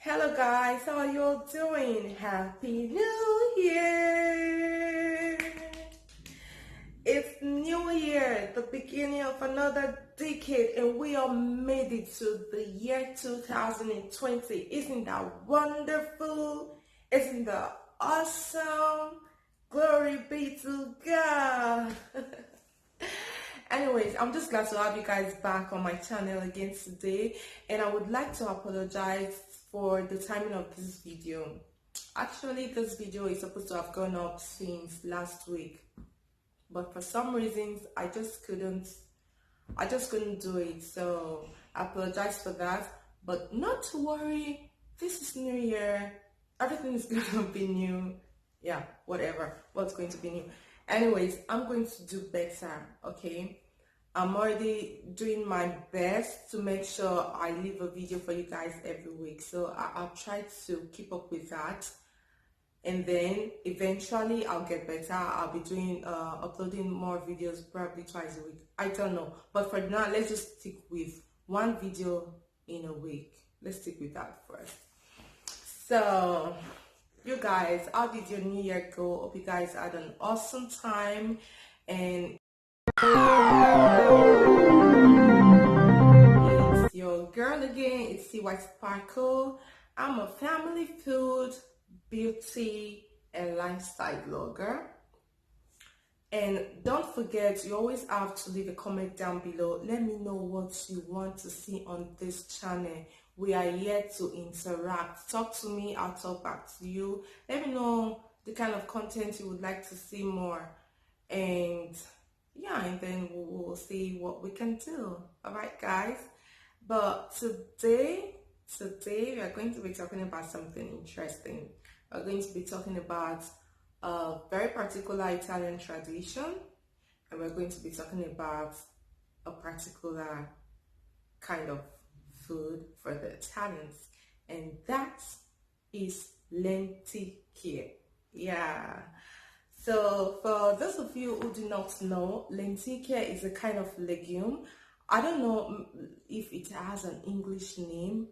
Hello guys, how are you all doing? Happy New Year! It's New Year, the beginning of another decade, and we all made it to the year 2020. Isn't that wonderful? Isn't that awesome? Glory be to God! Anyways, I'm just glad to have you guys back on my channel again today, and I would like to apologize for the timing of this video. Actually, this video is supposed to have gone up since last week, but for some reasons I just couldn't do it, so I apologize for that. But not to worry, this is New Year, everything is gonna be new. Yeah, what's going to be new. Anyways, I'm going to do better, okay? I'm already doing my best to make sure I leave a video for you guys every week. So I'll try to keep up with that. And then eventually I'll get better. I'll be doing uploading more videos probably twice a week. I don't know. But for now, let's just stick with one video in a week. Let's stick with that first. So you guys, how did your New Year go? Hope you guys had an awesome time. And it's your girl again. It's CY Sparkle. I'm a family food, beauty, and lifestyle blogger. And don't forget, you always have to leave a comment down below. Let me know what you want to see on this channel. We are here to interact. Talk to me, I'll talk back to you. Let me know the kind of content you would like to see more. And yeah, and then we'll see what we can do. All right, guys. But today we are going to be talking about something interesting. We're going to be talking about a very particular Italian tradition, and we're going to be talking about a particular kind of food for the Italians, and that is lenticchia. Yeah. So for those of you who do not know, lenticchia is a kind of legume. I don't know if it has an English name.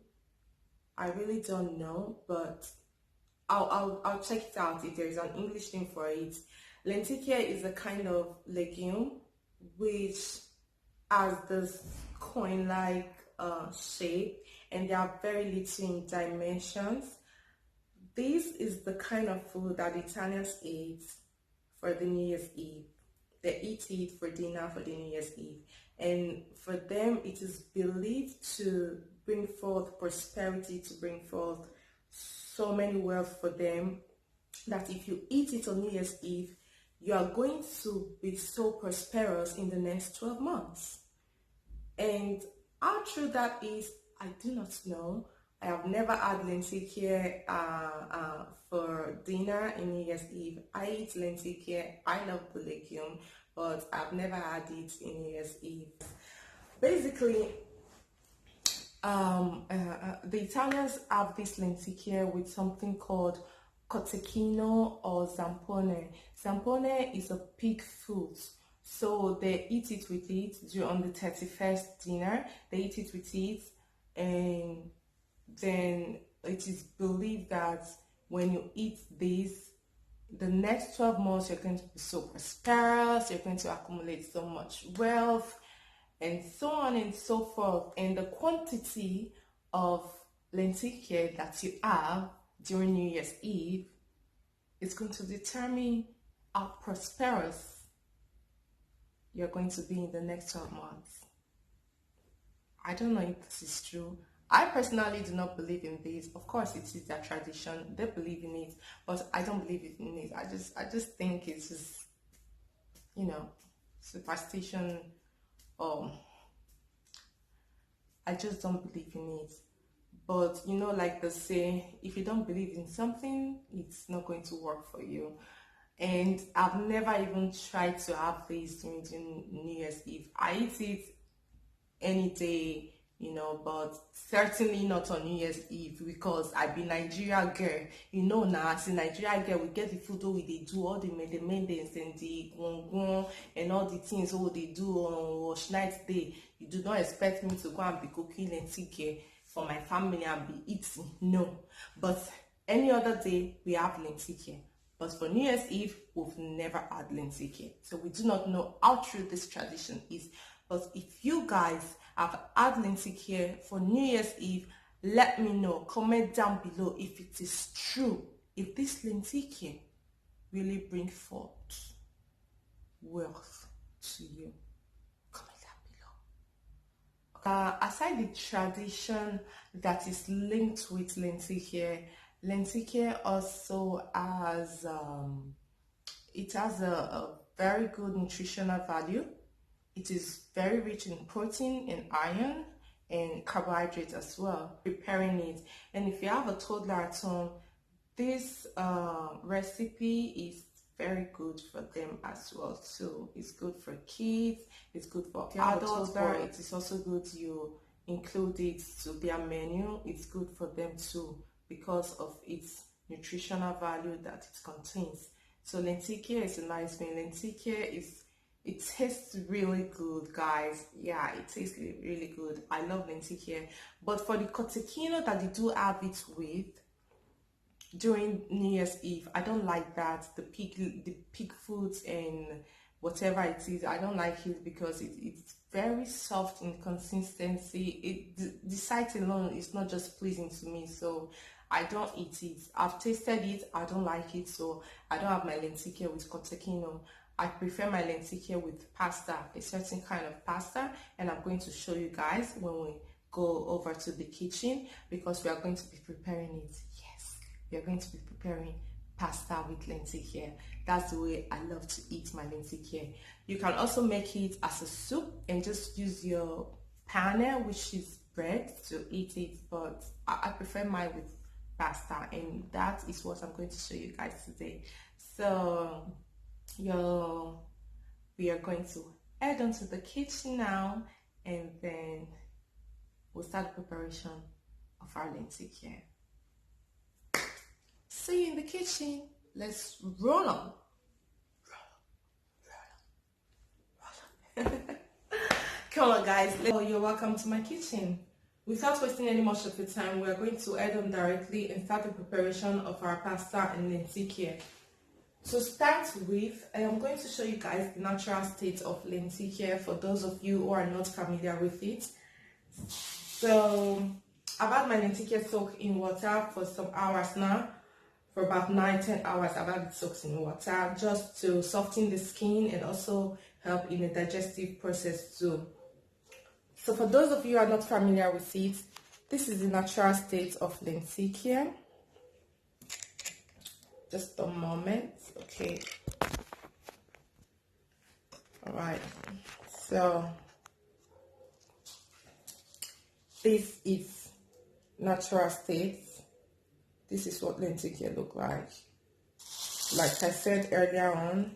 I really don't know, but I'll check it out if there is an English name for it. Lenticchia is a kind of legume which has this coin-like shape, and they are very little in dimensions. This is the kind of food that Italians eat for the New Year's Eve. They eat it for dinner for the New Year's Eve, and for them it is believed to bring forth prosperity, to bring forth so many wealth for them, that if you eat it on New Year's Eve, you are going to be so prosperous in the next 12 months. And how true that is, I do not know. I have never had lenticchia for dinner in New Year's Eve. I eat lenticchia. I love the legume, but I've never had it in New Year's Eve. Basically, the Italians have this lenticchia with something called cotechino or zampone. Zampone is a pig food, so they eat it with it on the 31st dinner. They eat it with it, and then it is believed that when you eat this, the next 12 months you're going to be so prosperous, you're going to accumulate so much wealth, and so on and so forth. And the quantity of lenticchia that you have during New Year's Eve is going to determine how prosperous you're going to be in the next 12 months. I don't know if this is true. I personally do not believe in this. Of course, it is their tradition. They believe in it, but I don't believe in it. I just think it's just, you know, superstition. I just don't believe in it. But you know, like they say, if you don't believe in something, it's not going to work for you. And I've never even tried to have this during New Year's Eve. I eat it any day, you know, but certainly not on New Year's Eve, because I be Nigeria girl. You know, now as a Nigeria girl, we get the food we they do all the maintenance and the gongon and all the things they do on wash night day. You do not expect me to go and be cooking lenticchia for my family and be eating. No, but any other day we have lenticchia. But for New Year's Eve, we've never had lenticchia. So we do not know how true this tradition is. But if you guys have had lenticchia for New Year's Eve, let me know. Comment down below if it is true. If this lenticchia really bring forth wealth to you. Comment down below. Aside the tradition that is linked with lenticchia, lenticchia also has a very good nutritional value. It is very rich in protein and iron and carbohydrates as well. Preparing it, and if you have a toddler at home, this recipe is very good for them as well too. It's good for kids, it's good for adults, but it is also good you include it to their menu. It's good for them too because of its nutritional value that it contains. So lenticchia is a nice thing. Lenticchia it tastes really good, guys. Yeah, it tastes really good. I love lenticchia. But for the cotechino that you do have it with during New Year's Eve, I don't like that. The pig foods and whatever it is, I don't like it because it's very soft in consistency. The sight alone is not just pleasing to me, so I don't eat it. I've tasted it, I don't like it, so I don't have my lenticchia with cotechino. I prefer my lenticchia with pasta, a certain kind of pasta, and I'm going to show you guys when we go over to the kitchen because we are going to be preparing it. Yes, we are going to be preparing pasta with lenticchia. That's the way I love to eat my lenticchia. You can also make it as a soup and just use your pane, which is bread, to eat it, but I prefer mine with pasta, and that is what I'm going to show you guys today. So we are going to head on to the kitchen now, and then we'll start the preparation of our lenticchia. See you in the kitchen. Let's roll on. Come on, guys. You're welcome to my kitchen. Without wasting any much of the time, we are going to head on directly and start the preparation of our pasta and lenticchia. To start with, I am going to show you guys the natural state of lenticchia for those of you who are not familiar with it. So I've had my lenticchia soaked in water for some hours now. For about 9-10 hours I've had it soaked in water just to soften the skin and also help in the digestive process too. So for those of you who are not familiar with it, this is the natural state of lenticchia. Just a moment, okay. All right, so this is natural state. This is what lenticchia look like. Like I said earlier on,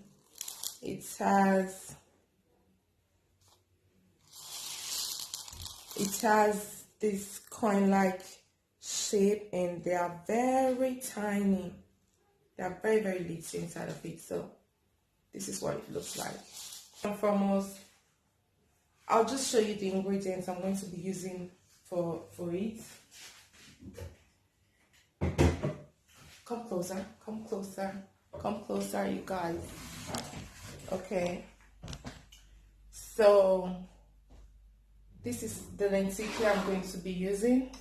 it has this coin-like shape, and they are very tiny. They are very, very little inside of it. So this is what it looks like. And foremost, I'll just show you the ingredients I'm going to be using for it. Come closer, come closer, come closer, you guys. Okay. So this is the lenticchia I'm going to be using.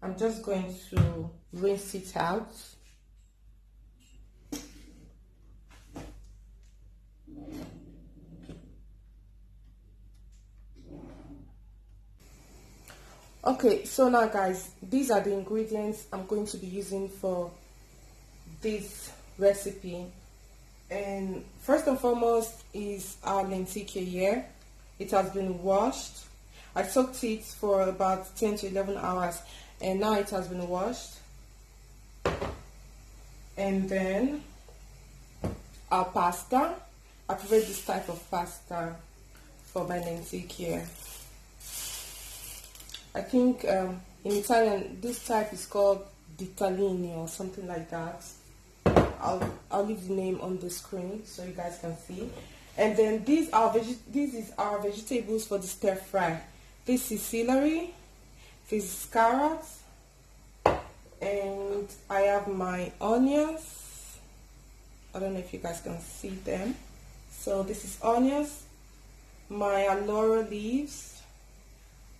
I'm just going to rinse it out. Okay, so now guys, these are the ingredients I'm going to be using for this recipe. And first and foremost is our lenticchia here. It has been washed. I soaked it for about 10 to 11 hours, and now it has been washed. And then our pasta. I prefer this type of pasta for my lenticchia. I think in Italian this type is called ditalini or something like that. I'll leave the name on the screen so you guys can see. And then these is our vegetables for the stir fry. This is celery, this is carrots, and I have my onions. I don't know if you guys can see them. So this is onions, my aloe leaves,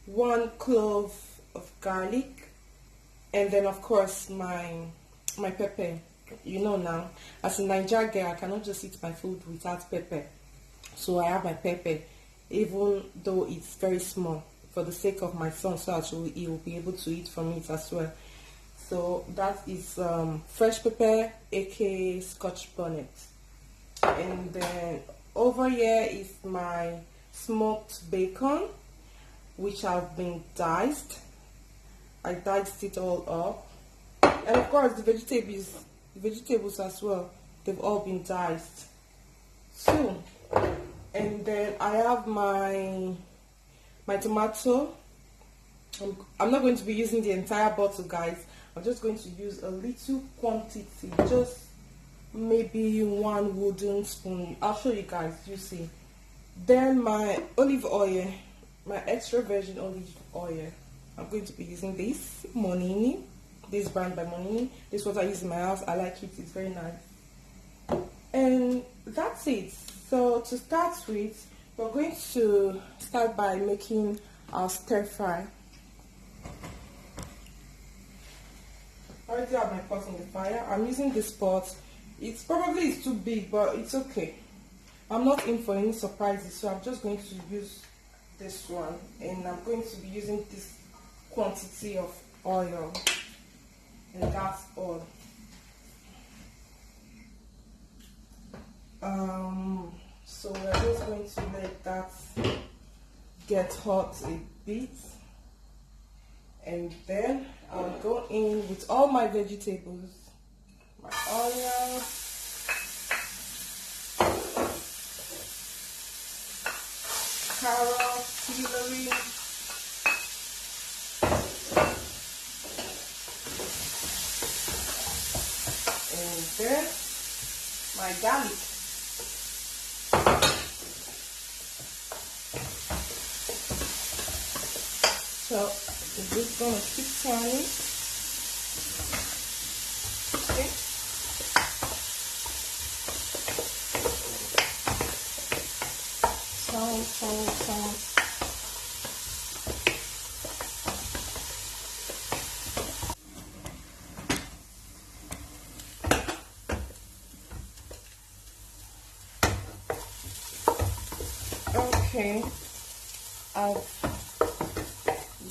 1 clove of garlic, and then of course my pepper. You know now, as a Nigerian girl, I cannot just eat my food without pepper. So I have my pepper, even though it's very small, for the sake of my son, so that he will be able to eat from it as well. So that is fresh pepper, aka Scotch bonnet. And then over here is my smoked bacon, which have been diced. I diced it all up, and of course the vegetables as well, they've all been diced too. And then I have my tomato. I'm not going to be using the entire bottle, guys. I'm just going to use a little quantity, just maybe 1 wooden spoon. I'll show you guys, you see. Then my olive oil, my extra virgin olive oil. I'm going to be using this Monini, this brand by Monini. This is what I use in my house. I like it, it's very nice. And that's it. So to start with, we're going to start by making our stir fry. I already have my pot on the fire. I'm using this pot. It's probably too big, but it's okay. I'm not in for any surprises, so I'm just going to use this one, and I'm going to be using this quantity of oil, and that's all. So we're just going to let that get hot a bit, and then I'll go in with all my vegetables, my onions, carrots, celery, and then my garlic. So we're just gonna keep turning. Okay. Turn. Okay, I've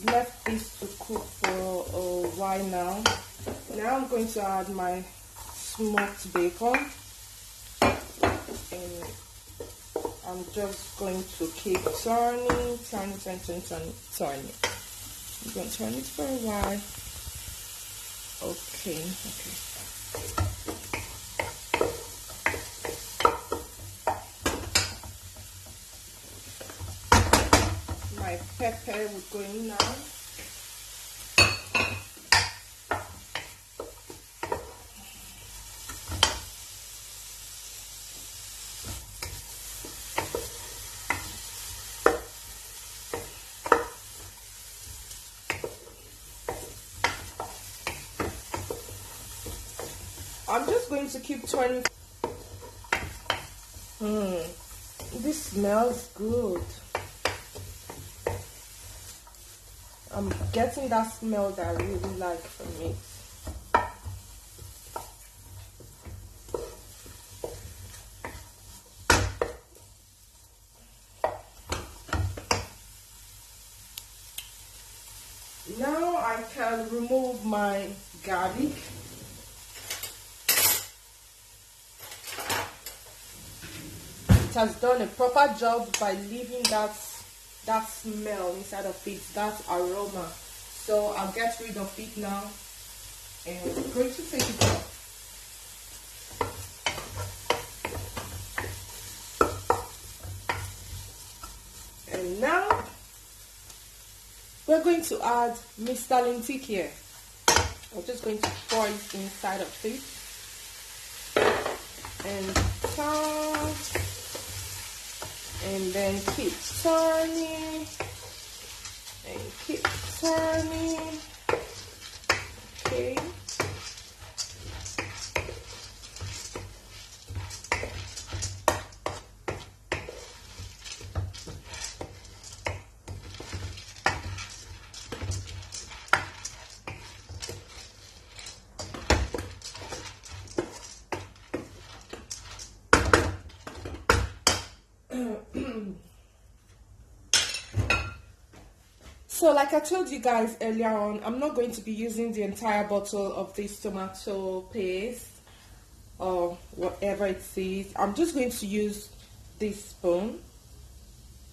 left this to cook for a while now. Now I'm going to add my smoked bacon, and I'm just going to keep turning. I'm going to turn it for a while. Okay. My pepper will go in now. I'm just going to keep turning. This smells good. I'm getting that smell that I really like from it. Now I can remove my garlic. It has done a proper job by leaving that smell inside of it, that aroma. So I'll get rid of it now, and I'm going to take it off. And now we're going to add Mr. LENTICCHIA. I'm just going to pour it inside of it and turn, and then keep turning. and keep turning. Okay. So like I told you guys earlier on, I'm not going to be using the entire bottle of this tomato paste or whatever it is. I'm just going to use this spoon,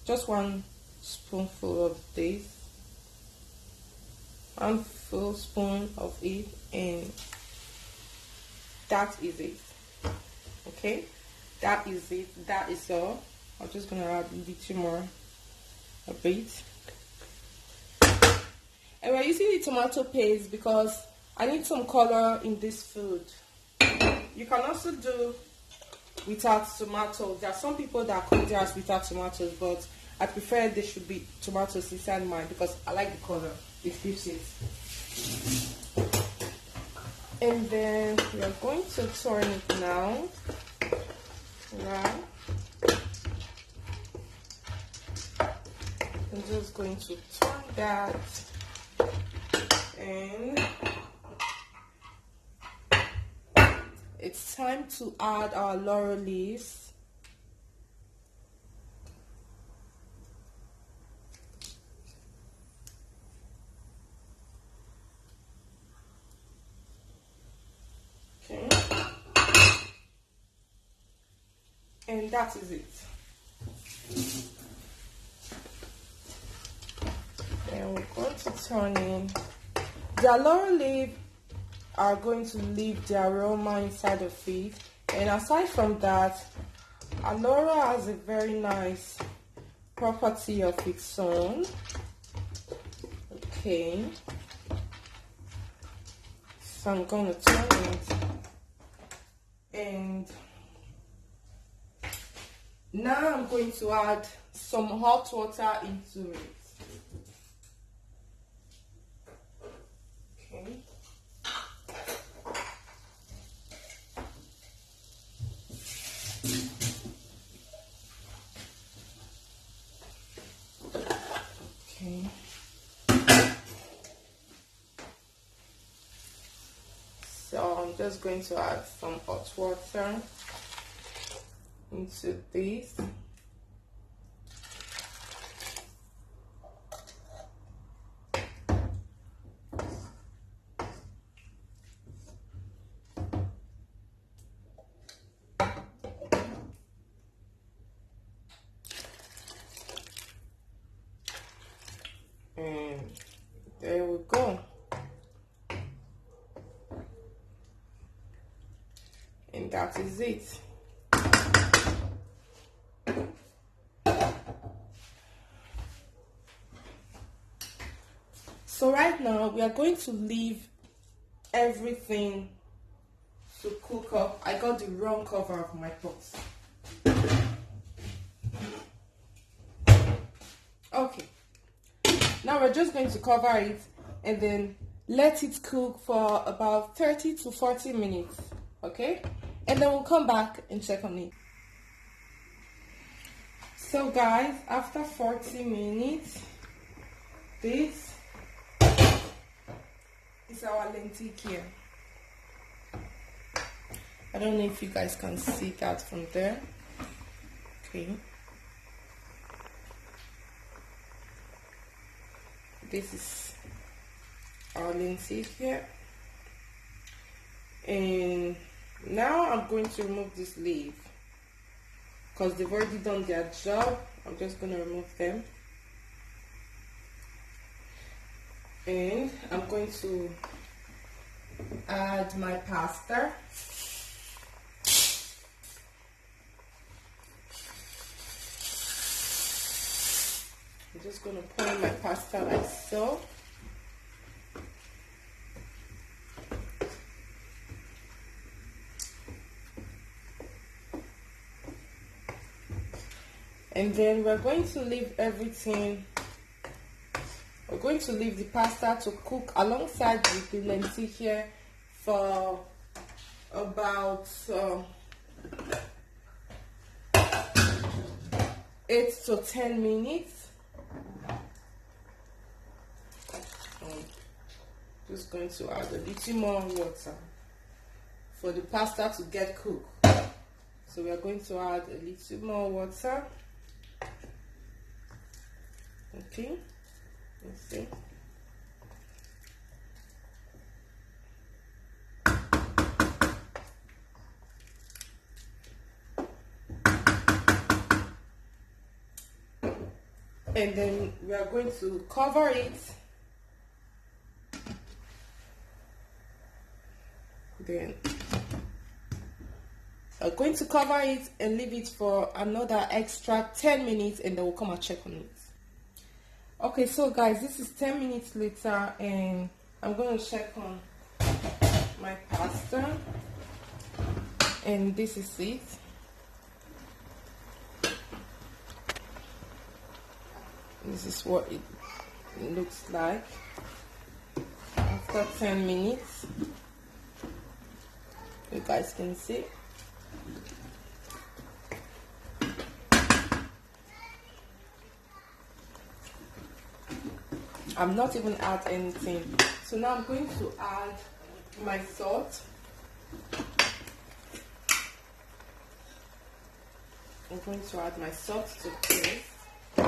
just one spoonful of this, one full spoon of it, and that is it. Okay, that is it. That is all. I'm just gonna add a little more, a bit. And we're using the tomato paste because I need some color in this food. You can also do without tomatoes. There are some people that cook theirs without tomatoes, but I prefer there should be tomatoes inside mine because I like the color. It gives it. And then we are going to turn it now. Right. I'm just going to turn that. And it's time to add our laurel leaves. Okay. And that is it. And we're going to turn in. The laurel leaves are going to leave the aroma inside of it, and aside from that, aloe has a very nice property of its own. Okay, so I'm going to turn it, and now I'm going to add some hot water into it. Okay. Okay. So I'm just going to add some hot water into this. And there we go. And that is it. So right now we are going to leave everything to cook up. I got the wrong cover of my pot. Okay. Now we're just going to cover it and then let it cook for about 30 to 40 minutes. Okay? And then we'll come back and check on it. So guys, after 40 minutes, this is our lenticchia. I don't know if you guys can see that from there. Okay. This is our lenticchia. And now I'm going to remove this leaf because they've already done their job. I'm just going to remove them. And I'm going to add my pasta. I'm just going to pour in my pasta like so. And then we're going to leave everything we're going to leave the pasta to cook alongside with the lenticchia for about 8 to 10 minutes. I'm just going to add a little more water for the pasta to get cooked. So we are going to add a little more water. Okay, let's see. And then we are going to cover it. Then I'm going to cover it and leave it for another extra 10 minutes, and then we'll come and check on it. Okay, so guys, this is 10 minutes later, and I'm going to check on my pasta, and this is it. This is what it looks like after 10 minutes. You guys can see. I'm not even add anything. So now I'm going to add my salt. I'm going to add my salt to taste. And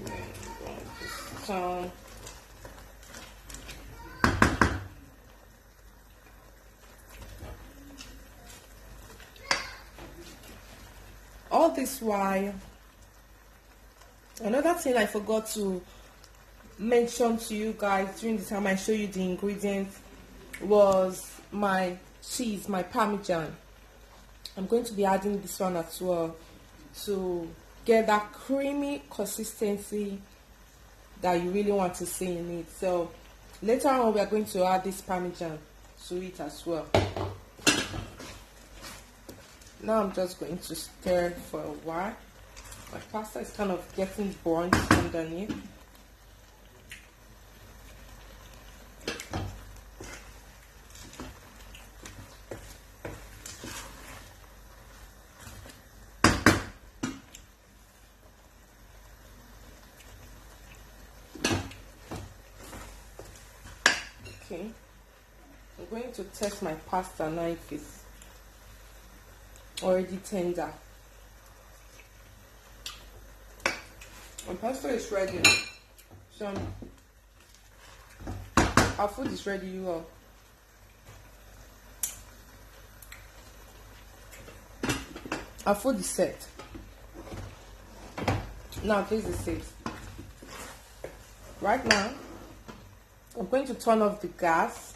then I'm going to stir. All this while, another thing I forgot to mention to you guys during the time I show you the ingredients was my cheese, my Parmesan. I'm going to be adding this one as well to get that creamy consistency that you really want to see in it. So later on we are going to add this Parmesan to it as well. Now I'm just going to stir for a while. My pasta is kind of getting burnt underneath. Okay, I'm going to test my pasta now if it's already tender. My pasta is ready. So our food is ready, you all. Our food is set. Now this is it. Right now, I'm going to turn off the gas.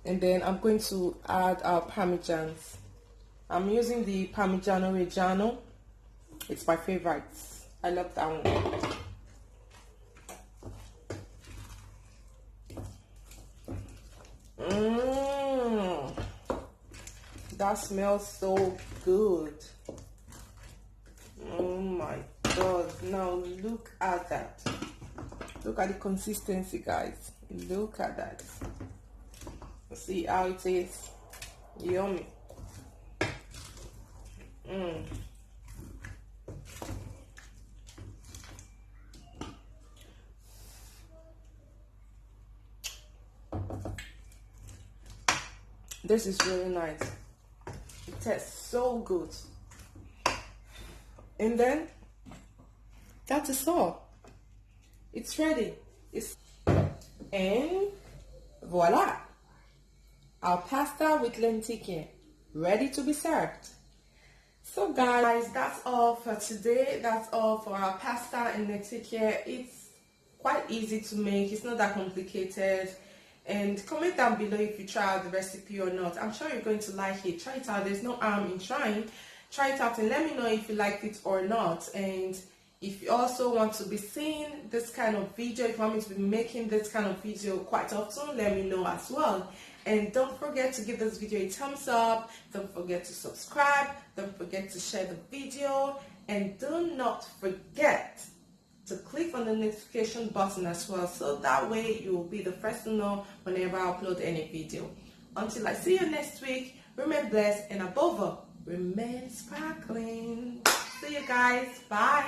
And then I'm going to add our Parmesans. I'm using the Parmigiano Reggiano. It's my favorite. I love that one. That smells so good. Oh my God. Now look at that. Look at the consistency, guys. Look at that. See how it is. Yummy. This is really nice. It tastes so good. And then that is all. It's ready. And voila. Our pasta with lenticchia ready to be served. So guys, that's all for today. That's all for our pasta and lenticchia. It's quite easy to make. It's not that complicated. And comment down below if you try out the recipe or not. I'm sure you're going to like it. Try it out. There's no harm in trying. Try it out and let me know if you liked it or not. And if you also want to be seeing this kind of video, if you want me to be making this kind of video quite often, let me know as well. And don't forget to give this video a thumbs up. Don't forget to subscribe. Don't forget to share the video. And do not forget to click on the notification button as well, so that way you will be the first to know whenever I upload any video. Until I see you next week, remain blessed and above all, remain sparkling. See you guys. Bye.